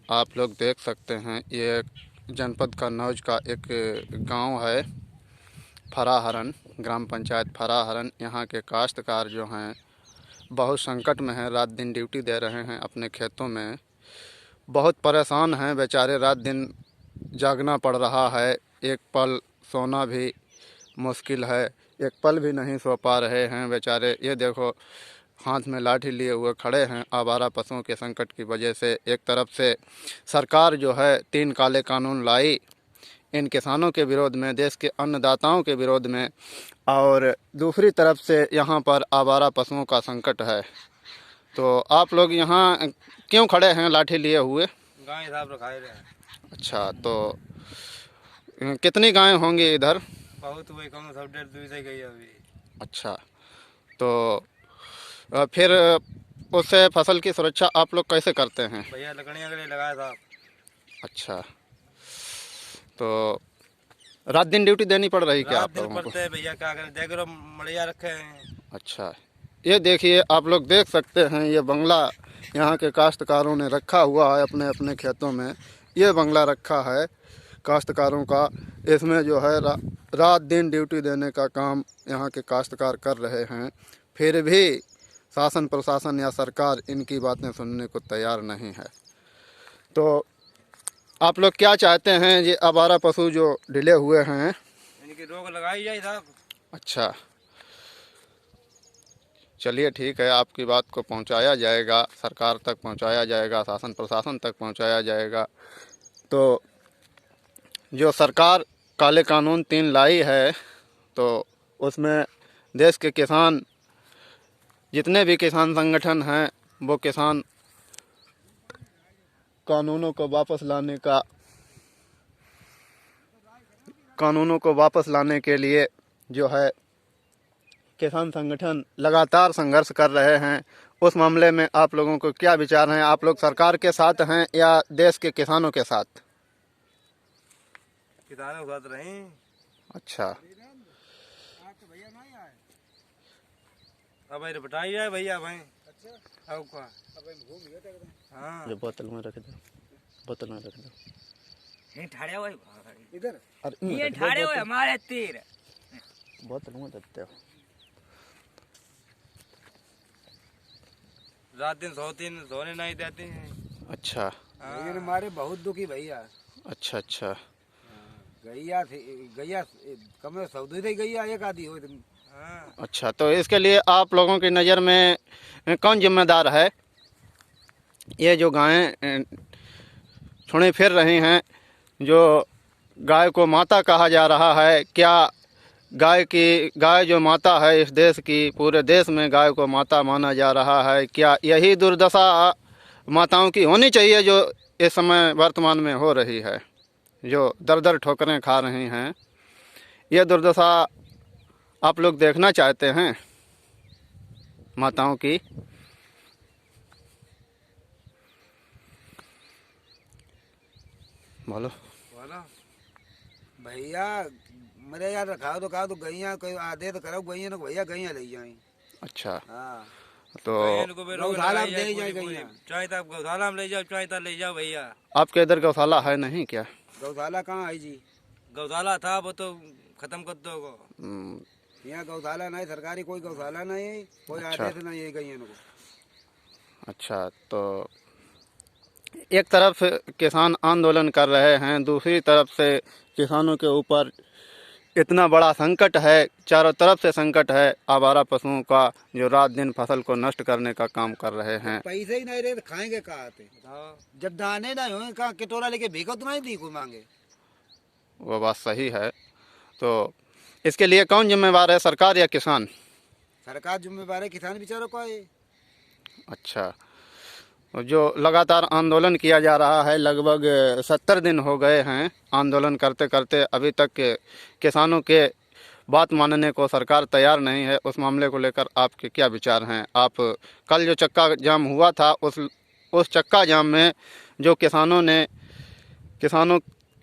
आप लोग देख सकते हैं ये जनपद कन्नौज का एक गांव है फराहरन, ग्राम पंचायत फराहरन। यहाँ के काश्तकार जो हैं बहुत संकट में हैं, रात दिन ड्यूटी दे रहे हैं अपने खेतों में। बहुत परेशान हैं बेचारे, रात दिन जागना पड़ रहा है। एक पल सोना भी मुश्किल है, एक पल भी नहीं सो पा रहे हैं बेचारे। ये देखो हाथ में लाठी लिए हुए खड़े हैं आवारा पशुओं के संकट की वजह से। एक तरफ से सरकार जो है 3 काले कानून लाई इन किसानों के विरोध में, देश के अन्नदाताओं के विरोध में, और दूसरी तरफ से यहाँ पर आवारा पशुओं का संकट है। तो आप लोग यहाँ क्यों खड़े हैं लाठी लिए हुए? गाय साहब रखाए रहे हैं। अच्छा, तो कितनी गायें होंगी इधर? बहुत हुए, कम सब 1.5-2 से गई अभी। अच्छा, तो फिर उससे फसल की सुरक्षा आप लोग कैसे करते हैं? भैया लकड़ियाँ के लिए लगाया था। अच्छा, तो रात दिन ड्यूटी देनी पड़ रही क्या आप लोगों को? पड़ते हैं भैया, क्या करें, देख लो मड़िया रखे हैं। अच्छा, ये देखिए आप लोग देख सकते हैं ये बंगला यहाँ के काश्तकारों ने रखा हुआ है अपने अपने खेतों में। ये बंगला रखा है काश्तकारों का। इसमें जो है रात दिन ड्यूटी देने का काम यहाँ के काश्तकार कर रहे हैं। फिर भी शासन प्रशासन या सरकार इनकी बातें सुनने को तैयार नहीं है। तो आप लोग क्या चाहते हैं? ये आवारा पशु जो ढिले हुए हैं इनकी रोक लगाई जाए साहब। अच्छा, चलिए ठीक है, आपकी बात को पहुंचाया जाएगा, सरकार तक पहुंचाया जाएगा, शासन प्रशासन तक पहुंचाया जाएगा। तो जो सरकार काले कानून 3 लाई है, तो उसमें देश के किसान, जितने भी किसान संगठन हैं, वो किसान कानूनों को वापस लाने के लिए जो है किसान संगठन लगातार संघर्ष कर रहे हैं। उस मामले में आप लोगों को क्या विचार हैं? आप लोग सरकार के साथ हैं या देश के किसानों के साथ? किसानों के साथ रहीं। अच्छा, अब बताई जाए भैया भाई। अच्छा, अब क्या? हाँ, ये बोतल में रख दो, बोतल में रख दो। नहीं ठाड़े हुए इधर, ये ठाड़े हुए हमारे तीर बोतल में देते हो। रात दिन सोने नहीं देते हैं। अच्छा, हमारे बहुत दुखी भैया। अच्छा अच्छा, गैया थी, गैया कम सऊदी थी, गैया एक आधी हो। अच्छा, तो इसके लिए आप लोगों की नज़र में कौन जिम्मेदार है? ये जो गायें छुड़ी फिर रही हैं, जो गाय को माता कहा जा रहा है, क्या गाय जो माता है इस देश की, पूरे देश में गाय को माता माना जा रहा है, क्या यही दुर्दशा माताओं की होनी चाहिए जो इस समय वर्तमान में हो रही है, जो दर दर ठोकरें खा रही हैं? ये दुर्दशा आप लोग देखना चाहते हैं माताओं की? बोलो भैया, मेरे यार रखा तो कहा तो गैया कोई आधे तो करो गैया ना भैया, गैया ले जाए। अच्छा, हाँ, तो गौशाला में ले जाए गैया, चाहे तो गौशाला में ले जाओ, चाहे तो ले जाओ भैया। आपके इधर गौशाला है नहीं क्या? गौशाला कहाँ है जी? गौशाला था, वो तो खत्म कर दो। यहाँ गौशाला नहीं, सरकारी कोई गौशाला नहीं, कोई आदेश नहीं है गैया को। अच्छा, तो एक तरफ किसान आंदोलन कर रहे हैं, दूसरी तरफ से किसानों के ऊपर इतना बड़ा संकट है, चारों तरफ से संकट है आवारा पशुओं का, जो रात दिन फसल को नष्ट करने का काम कर रहे हैं। पैसे ही नहीं रहे तो खाएंगे कहाँ से? जब दाने नहीं होंगे कहाँ कटोरा लेके भीगो तो नहीं दी को मांगे। वो बात सही है। तो इसके लिए कौन जिम्मेवार है, सरकार या किसान? सरकार जिम्मेवार है, किसान बेचारों को है। अच्छा, जो लगातार आंदोलन किया जा रहा है, लगभग 70 दिन हो गए हैं आंदोलन करते करते, अभी तक किसानों के बात मानने को सरकार तैयार नहीं है। उस मामले को लेकर आपके क्या विचार हैं? आप कल जो चक्का जाम हुआ था, उस चक्का जाम में जो किसानों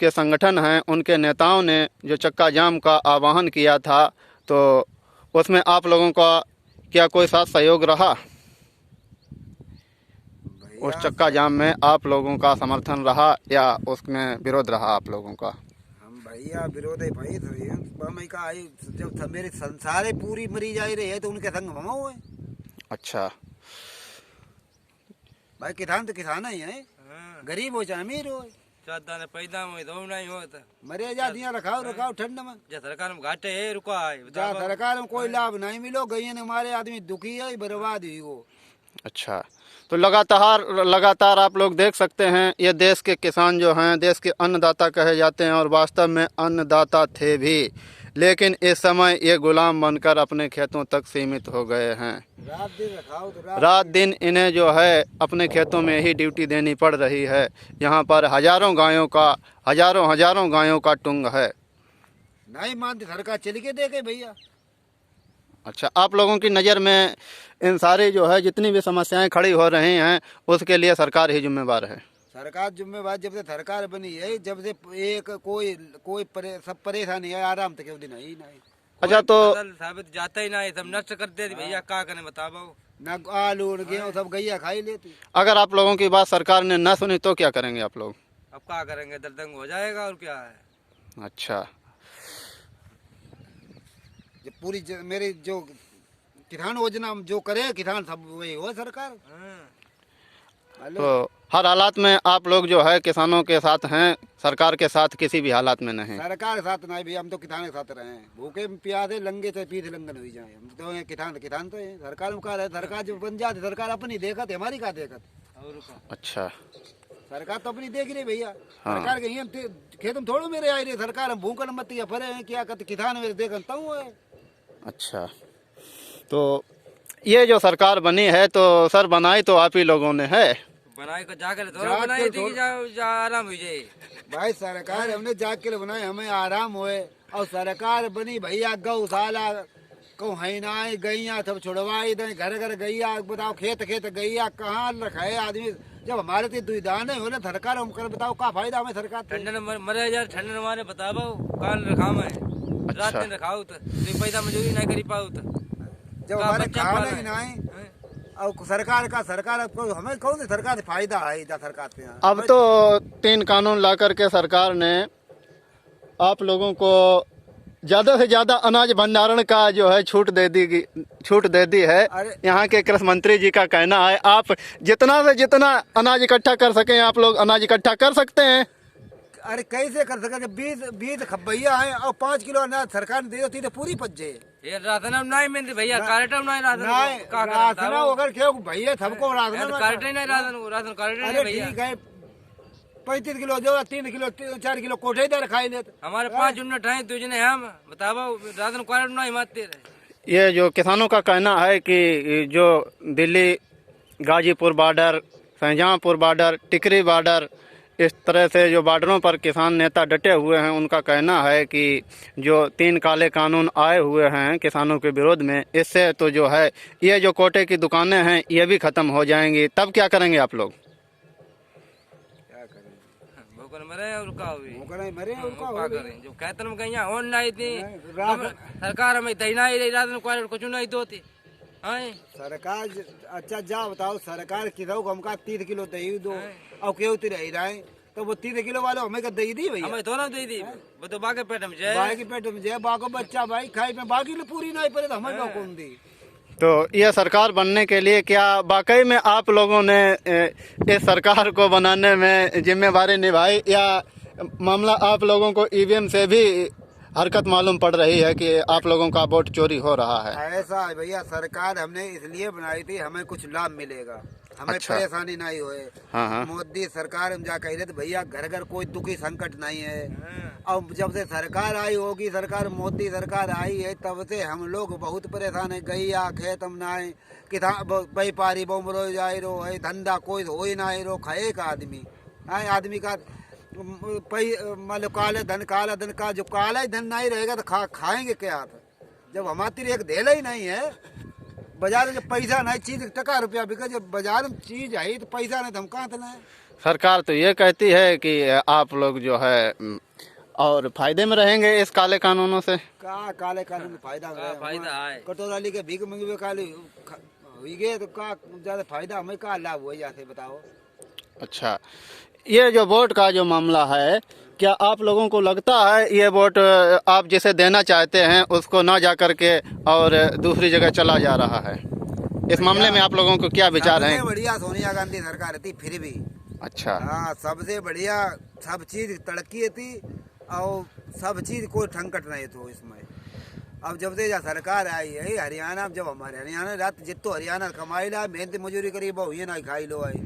के संगठन हैं, उनके नेताओं ने जो चक्का जाम का आह्वान किया था, तो उसमें आप लोगों का क्या कोई साथ सहयोग रहा? उस चक्का जाम में आप लोगों का समर्थन रहा या उसमें विरोध रहा आप लोगों का? हम भैया विरोध है भाई, तो का आई जब मेरे संसारे पूरी मरी जा रही है तो उनके संग हम हुए। अच्छा, भाई किसान तो किसान ही है, गरीब हो चाहे अमीर हो, ज्यादा ने पैदा में दो नहीं होता, मरे जा दिया रखाओ ठंड में। जे सरकार में घाटे है रुका है, जा सरकार में कोई लाभ नहीं मिलो, गई ने हमारे आदमी दुखी है, बर्बाद हुई वो। अच्छा, तो लगातार आप लोग देख सकते हैं ये देश के किसान जो हैं देश के अन्नदाता कहे जाते हैं और वास्तव में अन्नदाता थे भी, लेकिन इस समय ये गुलाम बनकर अपने खेतों तक सीमित हो गए हैं। रात दिन रखाओ तो रात दिन इन्हें जो है अपने खेतों में ही ड्यूटी देनी पड़ रही है। यहाँ पर हजारों गायों का टुंग है। नहीं मानती सरकार, चल के देखे भैया। अच्छा, आप लोगों की नज़र में इन सारी जो है जितनी भी समस्याएं खड़ी हो रही हैं उसके लिए सरकार ही जिम्मेवार है? सरकार जिम्मेवार, जब से सरकार बनी है, जब से एक सब परेशानी है, आराम तक दिन नहीं। अच्छा, तो साबित जाता ही नहीं, सब नष्ट कर देती भैया, क्या करें बताओ। न आलू गेहूँ सब गैया खाई लेती। अगर आप लोगों की बात सरकार ने न सुनी तो क्या करेंगे आप लोग? अब क्या करेंगे, दर्दंग हो जाएगा और क्या है। अच्छा, पूरी मेरे जो किसान योजना जो करे किसान सब वही हो सरकार। तो हर हालात में आप लोग जो है किसानों के साथ हैं, सरकार के साथ किसी भी हालात में नहीं? सरकार के साथ नहीं भी, हम तो किसान के साथ रहे हैं, भूखे प्यासे लंगे तो पीछे लंगन हुई जाए, हम तो किसान तो है। सरकार में क्या है, सरकार जो बन जाती सरकार अपनी देखत, हमारी क्या देखत। अच्छा, सरकार तो अपनी देख रही भैया। सरकार के खेत में थोड़ा मेरे आई रही सरकार, हम भूखन मत या फरे हैं क्या कहते, किसान मेरे देखत तो है। अच्छा, तो ये जो सरकार बनी है तो सर बनाई तो आप ही लोगों ने है? बनाई को जाकर थोड़ा बनाई थी कि जा आराम हो जाए। भाई सरकार हमने जाग के बनाई, हमें आराम होए। और सरकार बनी भैया, गौशाला को हैनाए गैया सब छुड़वाई दे, घर घर गैया, बताओ खेत गैया कहाँ रखे आदमी। जब हमारे तो दुविधा नहीं हो ना सरकार, हम कर बताओ क्या फायदा हमें सरकार। ठंडन मरे यार, ठंडन मारे बताओ कान रखा मैं। अच्छा। रात दिन रखाओ तो पैदा मजदूरी नहीं करी पाओ तो जब हमारे खाने ही नहीं। और सरकार को हमें कौन सी सरकार से फायदा है सरकार से? अब तो 3 कानून ला करके सरकार ने आप लोगों को ज़्यादा से ज़्यादा अनाज भंडारण का जो है छूट दे दी है। यहाँ के कृषि मंत्री जी का कहना है आप जितना से जितना अनाज इकट्ठा कर सकें आप लोग अनाज इकट्ठा कर सकते हैं। अरे कैसे कर सके, 20 खब्बैया है और 5 किलो अनाज सरकार ने दे देती तो पूरी पज्जे। ये राशन नहीं मिलती भैया, कार्टन नहीं राशन अगर क्यों भैया सबको राशन कार्टन नहीं, राशन कार्टन भैया। ठीक है, 35 किलो जो 3 किलो 4 किलो कोठे इधर खाई लेते। हमारे 5 यूनिट है, तुझने हम बताओ राशन कार्ड नहीं मारते। ये जो किसानों का कहना है कि जो Delhi Ghazipur border, Shahjahanpur border, Tikri border, इस तरह से जो बॉर्डरों पर किसान नेता डटे हुए हैं, उनका कहना है कि जो 3 काले कानून आए हुए हैं किसानों के विरोध में, इससे तो जो है ये जो कोटे की दुकानें हैं ये भी ख़त्म हो जाएंगी। तब क्या करेंगे आप लोग? मरे और क्या करें, जो कहते में कहीं होन नहीं थी सरकार हमें देना ही राशन कार्ड कुछ नहीं दोती सरकार। अच्छा जा बताओ, सरकार किधर हमका 3 किलो दही दो और क्यों रह रहे तो वो 3 किलो वाले हमें दही दी भैया, हमें दोनों दे दी। वो तो बाकी पेट में जाए, बाकी पेट में जाए, बाको बच्चा भाई खाई में बाकी पूरी नहीं पड़े तो हमें कौन दी। तो ये सरकार बनने के लिए क्या वाकई में आप लोगों ने इस सरकार को बनाने में जिम्मेवारी निभाई या मामला आप लोगों को ईवीएम से भी हरकत मालूम पड़ रही है कि आप लोगों का वोट चोरी हो रहा है? ऐसा है भैया, सरकार हमने इसलिए बनाई थी हमें कुछ लाभ मिलेगा, हमें अच्छा। परेशानी नहीं होए। हाँ। मोदी सरकार हम जा कह रहे थे भैया घर घर कोई दुखी संकट नहीं है। अब जब से सरकार आई होगी, सरकार मोदी सरकार आई है, तब से हम लोग बहुत परेशान है। गैया खेत हम ना किसान व्यापारी बोमरो जाए रो है, धंधा कोई हो ही ना रो, खाए का आदमी का मतलब काला धन का जो काला ही धन नहीं रहेगा तो खाएंगे क्या? जब हमारी एक धेला ही नहीं है, बाजार में जब पैसा नहीं, चीज टका रुपया बिका, जब बाजार में चीज है तो पैसा नहीं तो हम कहाँ थे। सरकार तो ये कहती है कि आप लोग जो है और फायदे में रहेंगे इस काले कानूनों से। काले कानून में फायदा है, कटोरा लेके भीख मंगी काले हुई गए तो का ज्यादा फायदा हमें का लाभ हो जाते बताओ। अच्छा, ये जो वोट का जो मामला है, क्या आप लोगों को लगता है ये वोट आप जिसे देना चाहते हैं उसको ना जा करके और दूसरी जगह चला जा रहा है? इस मामले में आप लोगों को क्या विचार सबसे हैं? बढ़िया सोनिया गांधी सरकार थी फिर भी। अच्छा, हाँ, सबसे बढ़िया, सब चीज तरक्की थी और सब चीज कोई संकट नहीं तो इसमें। अब जब से सरकार आई है हरियाणा, जब हमारे हरियाणा रात जितो हरियाणा कमाई ला मेहनत मजूरी करी बहु ये ना खाई लो आई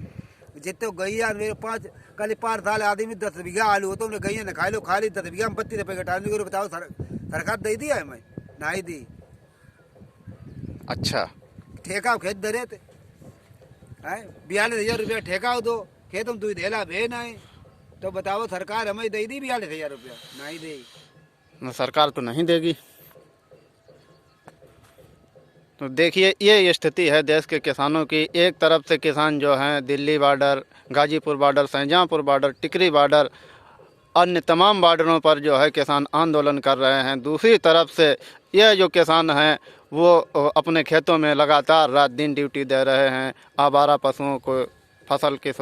जितो गैया मेरे 5 साल आदमी 10 बीघा आलू हो तो उन्हें गैया ने खाई लो, खाली 10 बीघा में 32 रुपये घटाने को बताओ सरकार दे दी है मैं नहीं दी। अच्छा, ठेका खेत दरे थे 42,000 रुपया ठेका दो खेत में तू धेला भे नहीं तो बताओ सरकार हमें दे दी 42,000 रुपया नहीं दे। सरकार तो नहीं देगी। तो देखिए ये स्थिति है देश के किसानों की। एक तरफ से किसान जो हैं Delhi border, Ghazipur border, Shahjahanpur border, Tikri border, अन्य तमाम बॉर्डरों पर जो है किसान आंदोलन कर रहे हैं। दूसरी तरफ से ये जो किसान हैं वो अपने खेतों में लगातार रात दिन ड्यूटी दे रहे हैं। आवारा पशुओं को फसल की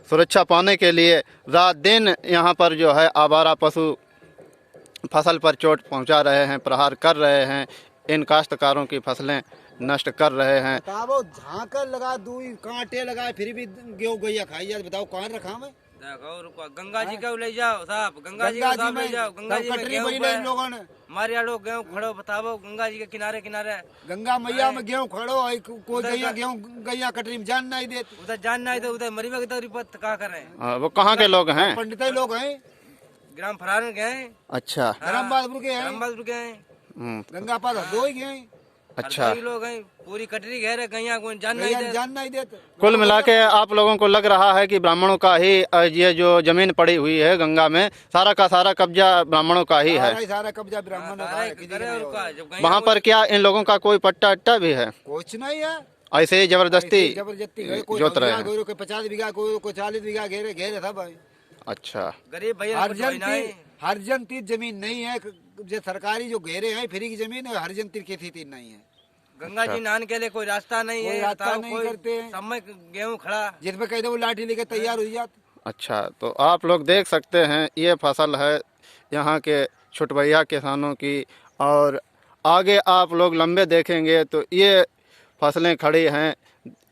सुरक्षा पाने के लिए रात दिन यहाँ पर जो है आवारा पशु फसल पर चोट पहुँचा रहे हैं, प्रहार कर रहे हैं, इन काश्तकारों की फसलें नष्ट कर रहे हैं। बताओ झांकर लगा दूई कांटे लगाए फिर भी गेहूं गैया खाई जाए, बताओ कहाँ रखा मैं? देखो रुको, गंगा जी को ले जाओ साहब, गंगा जी को साहब ले जाओ। गंगा जी में कटरी गेहूं बही पे लोगों ने हमारे यहाँ लोग गेहूं खड़ो, बताओ गंगा जी के किनारे किनारे गंगा मैया में गेहूं खड़ो है, कोई गैया गेहूं गैया कटरी में जान नहीं देती। उधर जानना है तो उधर मरी वक्त रिपोर्ट क्या करें? वो कहाँ के लोग हैं? पंडित लोग हैं, ग्राम फरार में गए, अच्छा, धर्म बहादुर के हैं, बहादुर के हैं, गंगा पास दो ही गए, अच्छा। हरदोई लोग हैं, पूरी कटरी घेरे गैया को जानना ही गैया दे। जान नहीं देते। कुल मिला के आप लोगों को लग रहा है कि ब्राह्मणों का ही ये जो जमीन पड़ी हुई है गंगा में, सारा का सारा कब्जा ब्राह्मणों का ही है। सारा कब्जा ब्राह्मणों का है, किसी का करे नहीं और होगा। का, जब गैया वहाँ पर क्या इन लोगों का कोई पट्टा अट्टा भी है? कुछ नहीं है, ऐसे ही जबरदस्ती जबरदस्ती गए, कोई जोत रहे हैं। कोई 50 बीघा, कोई 40 बीघा घेरे घेरे सब है। अच्छा, गरीब भैया कुछ होई नहीं। हर जनती जमीन नहीं है, जो सरकारी जो घेरे हैं फ्री की जमीन है, हर जनती की स्थिति नहीं है। गंगा जी नहाने के लिए कोई रास्ता नहीं कोई है, रास्ता बताओ, नहीं कोई करते हैं। सब में गेहूं खड़ा। जिसमें कह दो वो लाठी लेके तैयार हो जाते। अच्छा, तो आप लोग देख सकते हैं ये फसल है यहाँ के छुटभैया किसानों की, और आगे आप लोग लंबे देखेंगे तो ये फसलें खड़ी हैं।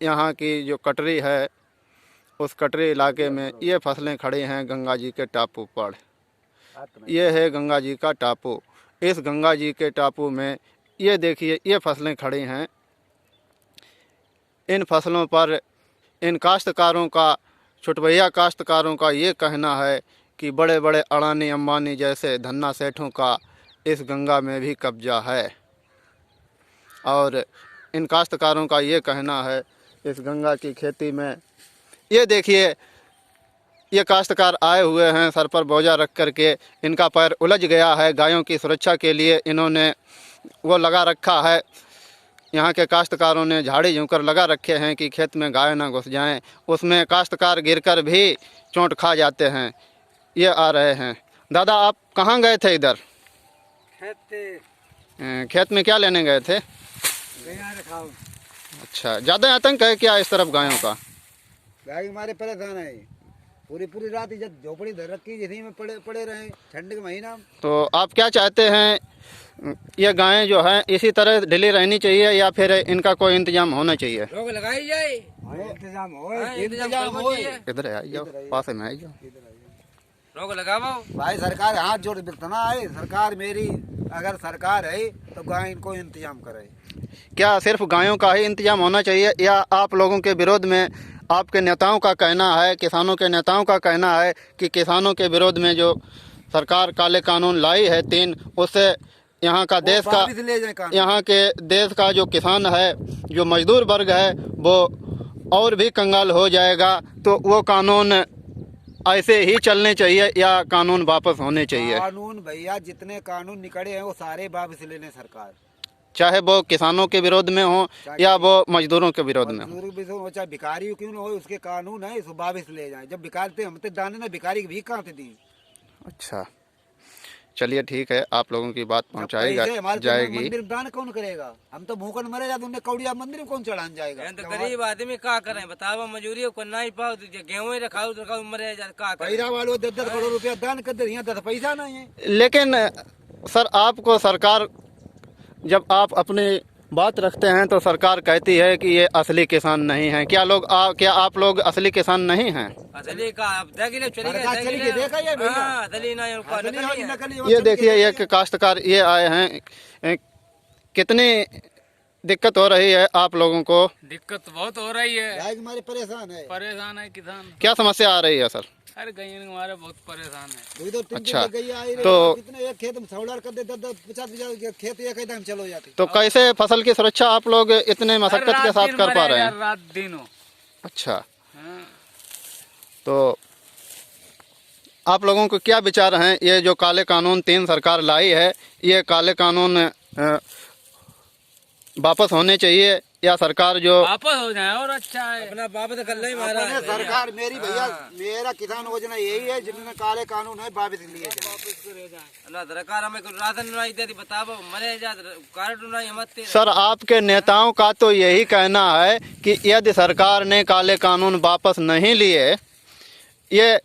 यहाँ की जो कटरी है उस कटरी इलाके में ये फसलें खड़ी हैं गंगा जी के टापू पर। ये है गंगा जी का टापू। इस गंगा जी के टापू में ये देखिए ये फसलें खड़ी हैं। इन फसलों पर इन काश्तकारों का, छुटभैया काश्तकारों का ये कहना है कि बड़े बड़े अडानी अंबानी जैसे धन्ना सेठों का इस गंगा में भी कब्जा है। और इन काश्तकारों का ये कहना है इस गंगा की खेती में, ये देखिए ये काश्तकार आए हुए हैं सर पर बोझा रख करके, इनका पैर उलझ गया है। गायों की सुरक्षा के लिए इन्होंने वो लगा रखा है। यहाँ के काश्तकारों ने झाड़ी झूकर लगा रखे हैं कि खेत में गाय ना घुस जाएं। उसमें काश्तकार गिरकर भी चोट खा जाते हैं। ये आ रहे हैं। दादा आप कहाँ गए थे? इधर खेत में क्या लेने गए थे? अच्छा, ज़्यादा आतंक है क्या इस तरफ गायों का? गाय हमारे परेशान है, पूरी रात जब झोपड़ी धर रखी इसी में पड़े रहे ठंड के महीना। तो आप क्या चाहते हैं, ये गायें जो हैं इसी तरह ढीली रहनी चाहिए या फिर इनका कोई इंतजाम होना चाहिए? रोक लगाई जाए, इंतजाम हो, इंतजाम हो। इधर आ जाओ, पास में आ जाओ। रोक लगाओ भाई सरकार हाथ जोड़ बितना है, सरकार मेरी अगर सरकार है तो गाय इनको इंतजाम करे। क्या सिर्फ गायों का ही इंतजाम होना चाहिए या आप लोगों के विरोध में आपके नेताओं का कहना है, किसानों के नेताओं का कहना है कि किसानों के विरोध में जो सरकार काले कानून लाई है 3, उससे यहाँ का देश का, यहाँ के देश का जो किसान है, जो मजदूर वर्ग है, वो और भी कंगाल हो जाएगा। तो वो कानून ऐसे ही चलने चाहिए या कानून वापस होने चाहिए? कानून भैया जितने कानून निकले हैं वो सारे वापस लेने सरकार, चाहे वो किसानों के विरोध में हो या वो मजदूरों के विरोध में हो, चाहे भिखारी क्यों ना हो, उसके कानून है इसको वापस ले जाए। जब भिखारी थे हम तो दाने ना भिखारी की भी कहाँ थे दी। अच्छा, चलिए ठीक है, आप लोगों की बात पहुंचाई पैसे हमारे जाएगी। मंदिर में दान कौन करेगा? हम तो भूखन मरे जाते, उन्हें कौड़िया मंदिर में कौन चढ़ाने जाएगा? तो गरीब आदमी का करें बताओ, मजूरी को नहीं पाओ तो गेहूं ही रखाओ तो मरे जा का करें। पैरा वालों 10-10 करोड़ रुपया दान कर दे, यहाँ 10 पैसा नहीं है। लेकिन सर, आपको सरकार, जब आप अपनी बात रखते हैं तो सरकार कहती है कि ये असली किसान नहीं है। क्या आप लोग असली किसान नहीं हैं? असली का अब देख ले, चली सरकार चली गई, देखा ये भैया? हाँ, असली नहीं उनको असली नकली और है। नकली ये देखिए, एक काश्तकार ये आए हैं, कितनी दिक्कत हो रही है आप लोगों को? दिक्कत बहुत हो रही है, भाई हमारे परेशान है। परेशान है किसान। क्या समस्या आ रही है सर? अरे गई हमारे बहुत परेशान है। दो 3 अच्छा, दिन गई आई रही, तो- कितने एक खेत में सौड़ार कर दे, 10-50 खेत एक एकदम चलो जाते। तो कैसे फसल की सुरक्षा आप लोग इतने मशक्कत के साथ कर पा रहे हैं? रात दिन हो। अच्छा, हाँ। तो आप लोगों को क्या विचार हैं? ये जो काले कानून 3 सरकार लाई है, ये काले कानून वापस होने चाहिए या सरकार जो वापस हो जाए और अच्छा है। अपना बाप तो कर ले मारा अपने सरकार मेरी भैया, मेरा किसान योजना यही है, जिनमें काले कानून है वापस लिए जाए। अल्लाह सरकार हमें कुछ राशन नहीं देती, बताओ मरे जा कार्ड नहीं हमते। सर, आपके नेताओं का तो यही कहना है कि यदि सरकार ने काले कानून वापस नहीं लिए, ये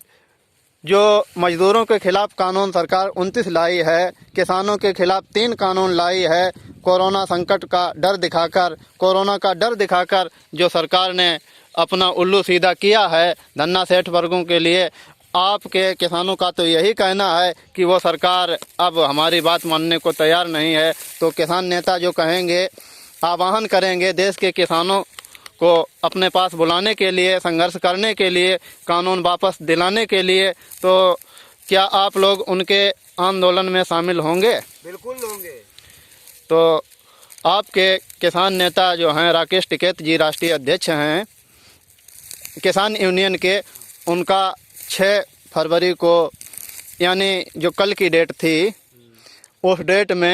जो मजदूरों के खिलाफ कानून सरकार 29 लाई है, किसानों के खिलाफ 3 कानून लाई है, कोरोना संकट का डर दिखाकर, कोरोना का डर दिखाकर जो सरकार ने अपना उल्लू सीधा किया है धन्ना सेठ वर्गों के लिए, आपके किसानों का तो यही कहना है कि वो सरकार अब हमारी बात मानने को तैयार नहीं है। तो किसान नेता जो कहेंगे, आह्वान करेंगे देश के किसानों को अपने पास बुलाने के लिए, संघर्ष करने के लिए, कानून वापस दिलाने के लिए, तो क्या आप लोग उनके आंदोलन में शामिल होंगे? बिल्कुल होंगे। तो आपके किसान नेता जो हैं, राकेश टिकैत जी राष्ट्रीय अध्यक्ष हैं किसान यूनियन के, उनका 6 फरवरी को, यानी जो कल की डेट थी, उस डेट में